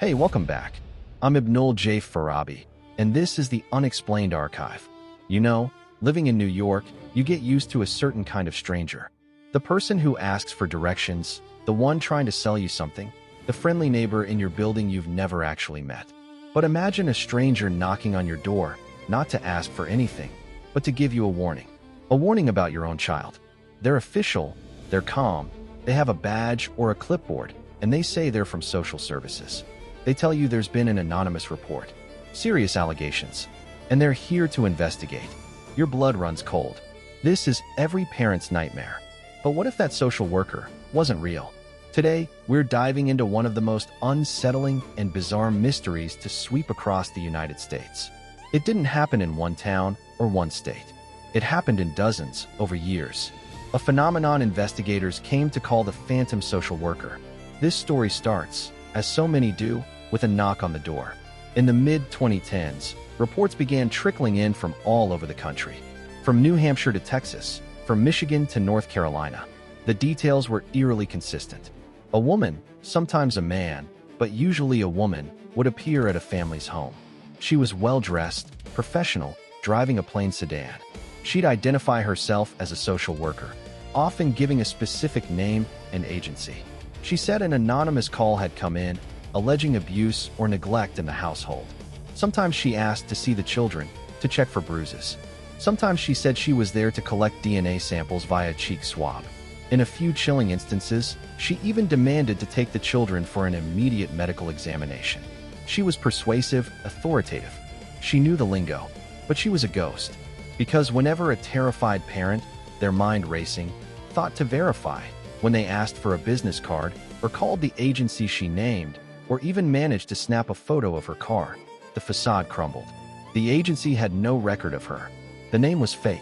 Hey, welcome back. I'm Ibnul J. Farabi, and this is the Unexplained Archive. You know, living in New York, you get used to a certain kind of stranger. The person who asks for directions, the one trying to sell you something, the friendly neighbor in your building you've never actually met. But imagine a stranger knocking on your door, not to ask for anything, but to give you a warning. A warning about your own child. They're official, they're calm, they have a badge or a clipboard, and they say they're from social services. They tell you there's been an anonymous report, serious allegations, and they're here to investigate. Your blood runs cold. This is every parent's nightmare. But what if that social worker wasn't real? Today, we're diving into one of the most unsettling and bizarre mysteries to sweep across the United States. It didn't happen in one town or one state. It happened in dozens over years. A phenomenon investigators came to call the phantom social worker. This story starts, as so many do, with a knock on the door. In the mid-2010s, reports began trickling in from all over the country. From New Hampshire to Texas, from Michigan to North Carolina. The details were eerily consistent. A woman, sometimes a man, but usually a woman, would appear at a family's home. She was well-dressed, professional, driving a plain sedan. She'd identify herself as a social worker, often giving a specific name and agency. She said an anonymous call had come in, alleging abuse or neglect in the household. Sometimes she asked to see the children, to check for bruises. Sometimes she said she was there to collect DNA samples via cheek swab. In a few chilling instances, she even demanded to take the children for an immediate medical examination. She was persuasive, authoritative. She knew the lingo, but she was a ghost. Because whenever a terrified parent, their mind racing, thought to verify, when they asked for a business card or called the agency she named, or even managed to snap a photo of her car, the facade crumbled. The agency had no record of her. The name was fake.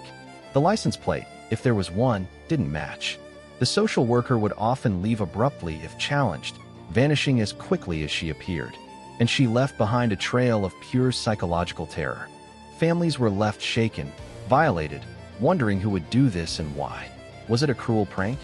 The license plate, if there was one, didn't match. The social worker would often leave abruptly if challenged, vanishing as quickly as she appeared. And she left behind a trail of pure psychological terror. Families were left shaken, violated, wondering who would do this and why. Was it a cruel prank?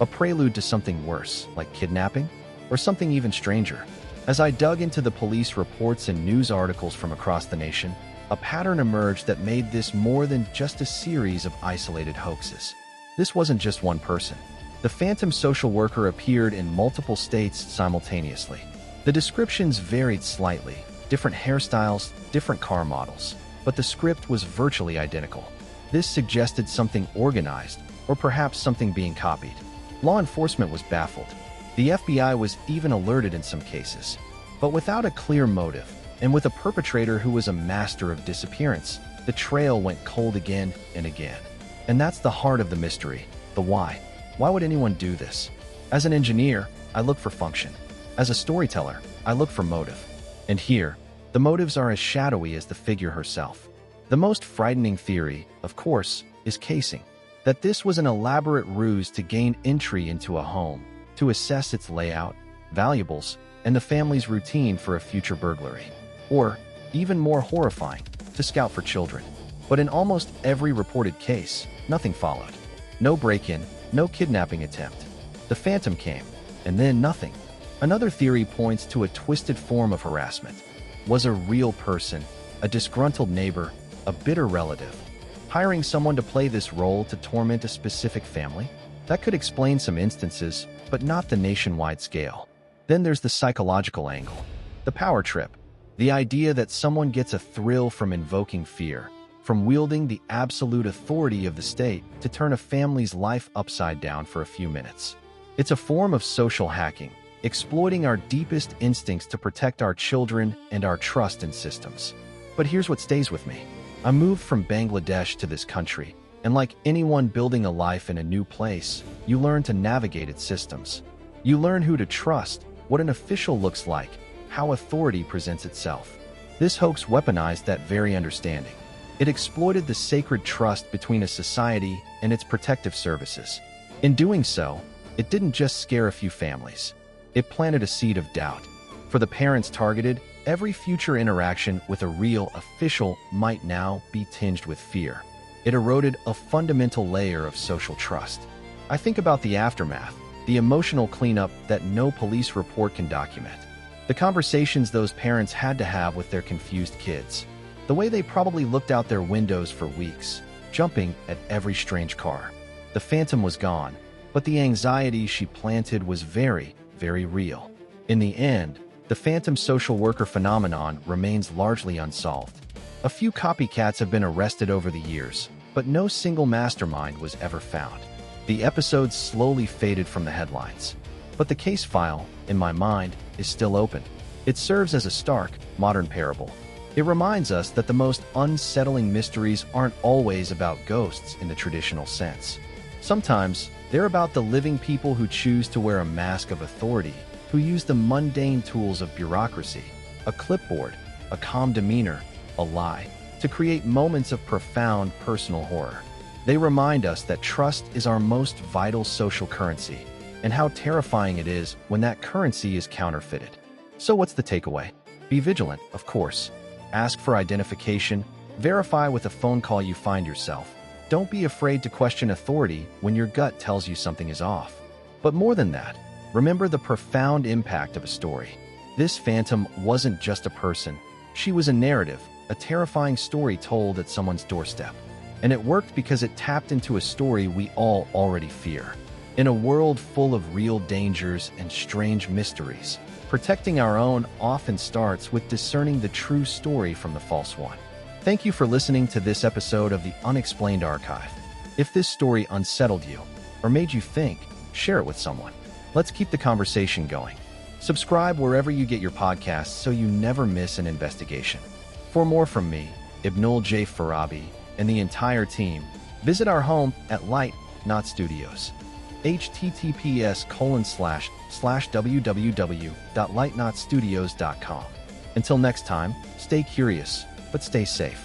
A prelude to something worse, like kidnapping? Or something even stranger? As I dug into the police reports and news articles from across the nation, a pattern emerged that made this more than just a series of isolated hoaxes. This wasn't just one person. The phantom social worker appeared in multiple states simultaneously. The descriptions varied slightly, different hairstyles, different car models, but the script was virtually identical. This suggested something organized, or perhaps something being copied. Law enforcement was baffled. The FBI was even alerted in some cases. But without a clear motive, and with a perpetrator who was a master of disappearance, the trail went cold again and again. And that's the heart of the mystery, the why. Why would anyone do this? As an engineer, I look for function. As a storyteller, I look for motive. And here, the motives are as shadowy as the figure herself. The most frightening theory, of course, is casing. That this was an elaborate ruse to gain entry into a home, to assess its layout, valuables, and the family's routine for a future burglary. Or, even more horrifying, to scout for children. But in almost every reported case, nothing followed. No break-in, no kidnapping attempt. The phantom came, and then nothing. Another theory points to a twisted form of harassment. Was a real person, a disgruntled neighbor, a bitter relative, hiring someone to play this role to torment a specific family? That could explain some instances, but not the nationwide scale. Then there's the psychological angle. The power trip. The idea that someone gets a thrill from invoking fear, from wielding the absolute authority of the state to turn a family's life upside down for a few minutes. It's a form of social hacking, exploiting our deepest instincts to protect our children and our trust in systems. But here's what stays with me. I moved from Bangladesh to this country, and like anyone building a life in a new place, you learn to navigate its systems. You learn who to trust, what an official looks like, how authority presents itself. This hoax weaponized that very understanding. It exploited the sacred trust between a society and its protective services. In doing so, it didn't just scare a few families. It planted a seed of doubt. For the parents targeted, every future interaction with a real official might now be tinged with fear. It eroded a fundamental layer of social trust. I think about the aftermath, the emotional cleanup that no police report can document. The conversations those parents had to have with their confused kids. The way they probably looked out their windows for weeks, jumping at every strange car. The phantom was gone, but the anxiety she planted was very, very real. In the end, the phantom social worker phenomenon remains largely unsolved. A few copycats have been arrested over the years, but no single mastermind was ever found. The episodes slowly faded from the headlines. But the case file, in my mind, is still open. It serves as a stark, modern parable. It reminds us that the most unsettling mysteries aren't always about ghosts in the traditional sense. Sometimes, they're about the living people who choose to wear a mask of authority, who use the mundane tools of bureaucracy, a clipboard, a calm demeanor, a lie, to create moments of profound personal horror. They remind us that trust is our most vital social currency, and how terrifying it is when that currency is counterfeited. So what's the takeaway? Be vigilant, of course. Ask for identification, verify with a phone call you find yourself. Don't be afraid to question authority when your gut tells you something is off. But more than that, remember the profound impact of a story. This phantom wasn't just a person. She was a narrative, a terrifying story told at someone's doorstep. And it worked because it tapped into a story we all already fear. In a world full of real dangers and strange mysteries, protecting our own often starts with discerning the true story from the false one. Thank you for listening to this episode of the Unexplained Archive. If this story unsettled you or made you think, share it with someone. Let's keep the conversation going. Subscribe wherever you get your podcasts so you never miss an investigation. For more from me, Ibnul J. Farabi, and the entire team, visit our home at Light Not Studios. https://www.lightnotstudios.com. Until next time, stay curious, but stay safe.